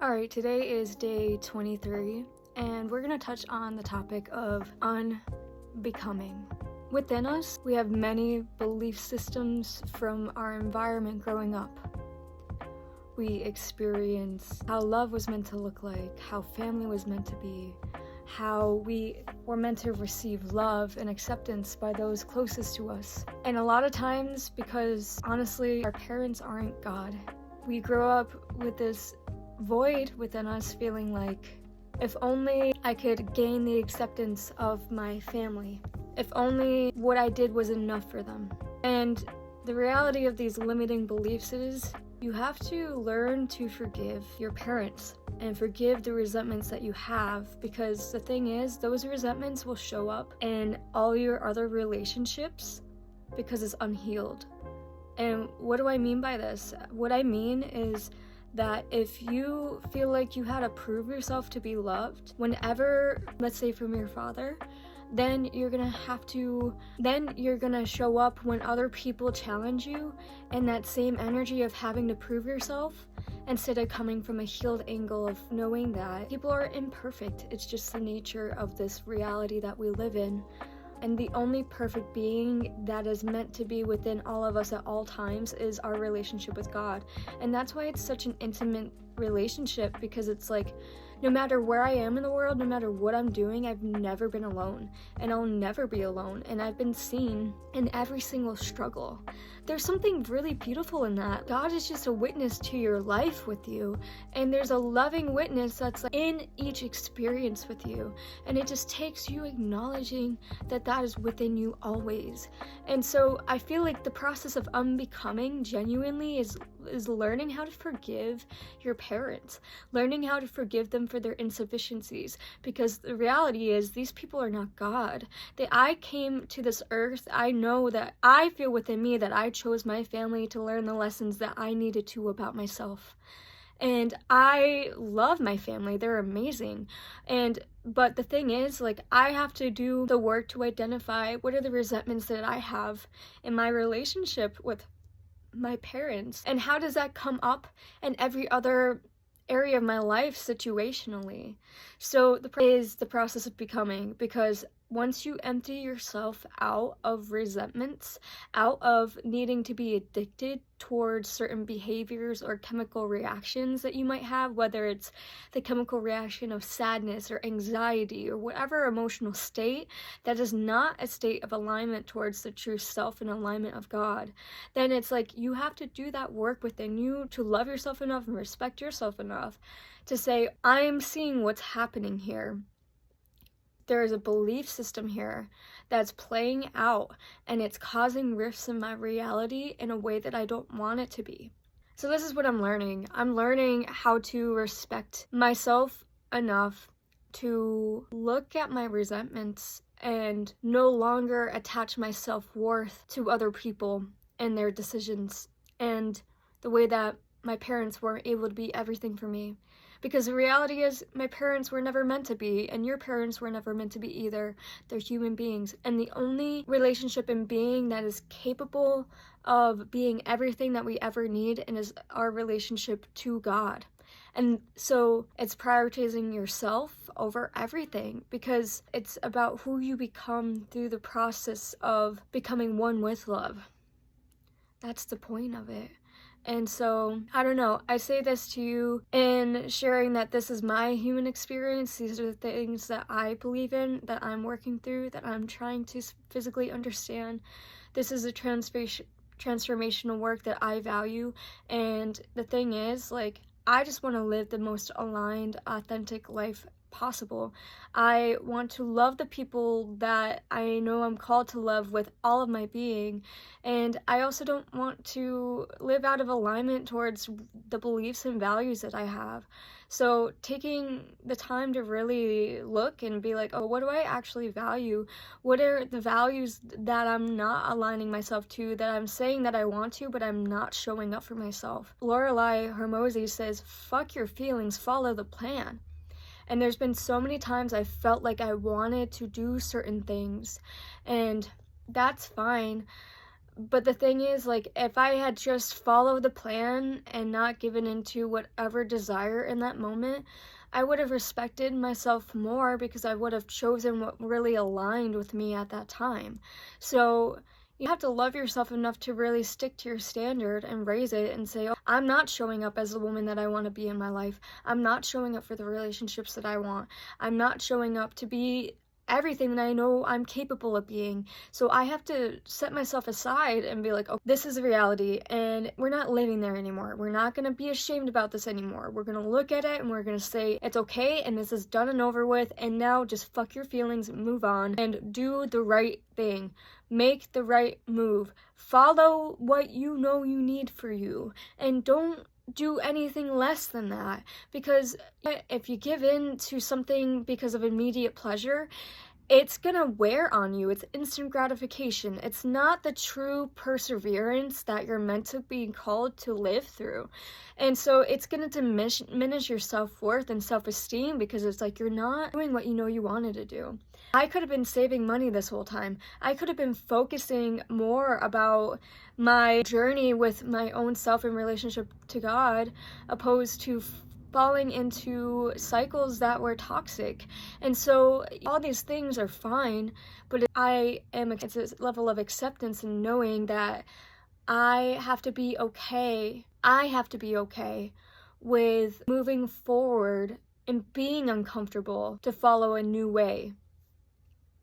Alright, today is day 23, and we're going to touch on the topic of unbecoming. Within us, we have many belief systems from our environment growing up. We experience how love was meant to look like, how family was meant to be, how we were meant to receive love and acceptance by those closest to us. And a lot of times, because honestly, our parents aren't God, we grow up with this void within us feeling like, if only I could gain the acceptance of my family, if only what I did was enough for them. And the reality of these limiting beliefs is you have to learn to forgive your parents and forgive the resentments that you have, because the thing is, those resentments will show up in all your other relationships because it's unhealed. And what do I mean by this? What I mean is that if you feel like you had to prove yourself to be loved whenever, let's say from your father, then you're gonna show up when other people challenge you, and that same energy of having to prove yourself, instead of coming from a healed angle of knowing that people are imperfect. It's just the nature of this reality that we live in. And the only perfect being that is meant to be within all of us at all times is our relationship with God. And that's why it's such an intimate relationship, because it's like, no matter where I am in the world, no matter what I'm doing, I've never been alone, and I'll never be alone, and I've been seen in every single struggle. There's something really beautiful in that. God is just a witness to your life with you, and there's a loving witness that's like in each experience with you, and it just takes you acknowledging that that is within you always. And so I feel like the process of unbecoming genuinely is learning how to forgive your parents, learning how to forgive them for their insufficiencies, because the reality is these people are not God. I came to this earth, I know that I feel within me that I chose my family to learn the lessons that I needed to about myself. And I love my family, they're amazing. But the thing is, like, I have to do the work to identify what are the resentments that I have in my relationship with my parents, and how does that come up in every other area of my life situationally. So the process of becoming, because once you empty yourself out of resentments, out of needing to be addicted towards certain behaviors or chemical reactions that you might have, whether it's the chemical reaction of sadness or anxiety or whatever emotional state that is not a state of alignment towards the true self and alignment of God, then it's like you have to do that work within you to love yourself enough and respect yourself enough to say, I'm seeing what's happening here. There is a belief system here that's playing out, and it's causing rifts in my reality in a way that I don't want it to be. So this is what I'm learning. I'm learning how to respect myself enough to look at my resentments and no longer attach my self-worth to other people and their decisions and the way that my parents weren't able to be everything for me. Because the reality is, my parents were never meant to be, and your parents were never meant to be either. They're human beings. And the only relationship and being that is capable of being everything that we ever need and is our relationship to God. And so it's prioritizing yourself over everything, because it's about who you become through the process of becoming one with love. That's the point of it. And so, I don't know, I say this to you in sharing that this is my human experience. These are the things that I believe in, that I'm working through, that I'm trying to physically understand. This is a transformational work that I value. And the thing is, like, I just want to live the most aligned, authentic life possible. I want to love the people that I know I'm called to love with all of my being, and I also don't want to live out of alignment towards the beliefs and values that I have. So taking the time to really look and be like, oh, what do I actually value? What are the values that I'm not aligning myself to, that I'm saying that I want to, but I'm not showing up for myself? Lorelei Hermosi says, fuck your feelings, follow the plan. And there's been so many times I felt like I wanted to do certain things, and that's fine, But the thing is, like, if I had just followed the plan and not given into whatever desire in that moment, I would have respected myself more because I would have chosen what really aligned with me at that time. So you have to love yourself enough to really stick to your standard and raise it and say, oh, I'm not showing up as the woman that I want to be in my life. I'm not showing up for the relationships that I want. I'm not showing up to be everything that I know I'm capable of being. So I have to set myself aside and be like, oh, this is reality and we're not living there anymore. We're not going to be ashamed about this anymore. We're going to look at it and we're going to say it's okay and this is done and over with, and now just fuck your feelings, move on and do the right thing. Make the right move. Follow what you know you need for you, and don't do anything less than that, because if you give in to something because of immediate pleasure, it's gonna wear on you. It's instant gratification. It's not the true perseverance that you're meant to be called to live through. And so it's gonna diminish your self-worth and self-esteem, because it's like you're not doing what you know you wanted to do. I could have been saving money this whole time. I could have been focusing more about my journey with my own self and relationship to God, opposed to falling into cycles that were toxic. And so all these things are fine, but it's a level of acceptance and knowing that I have to be okay. I have to be okay with moving forward and being uncomfortable to follow a new way.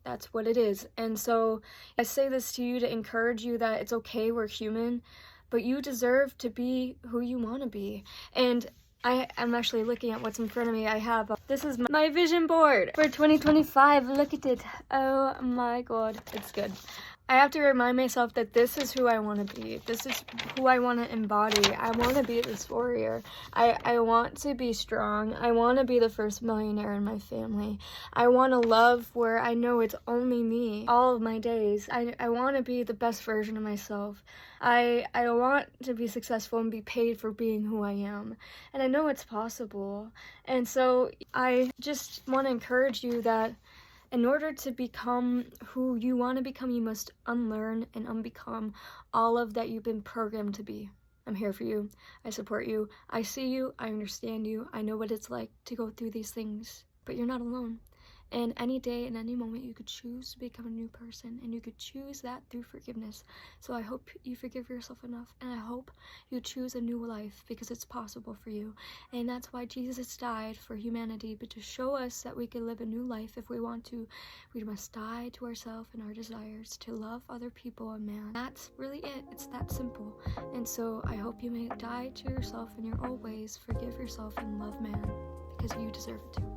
That's what it is. And so I say this to you to encourage you that it's okay, we're human, but you deserve to be who you want to be. And I'm actually looking at what's in front of me. I have, this is my vision board for 2025. Look at it. Oh my God, it's good. I have to remind myself that this is who I want to be. This is who I want to embody. I want to be this warrior. I want to be strong. I want to be the first millionaire in my family. I want to love where I know it's only me all of my days. I want to be the best version of myself. I want to be successful and be paid for being who I am. And I know it's possible. And so I just want to encourage you that in order to become who you want to become, you must unlearn and unbecome all of that you've been programmed to be. I'm here for you. I support you. I see you. I understand you. I know what it's like to go through these things, but you're not alone. And any day and any moment you could choose to become a new person, and you could choose that through forgiveness. So I hope you forgive yourself enough, and I hope you choose a new life, because it's possible for you. And that's why Jesus died for humanity, but to show us that we can live a new life if we want to. We must die to ourselves and our desires to love other people and man. That's really it. It's that simple. And so I hope you may die to yourself in your old ways, forgive yourself, and love man, because you deserve it too.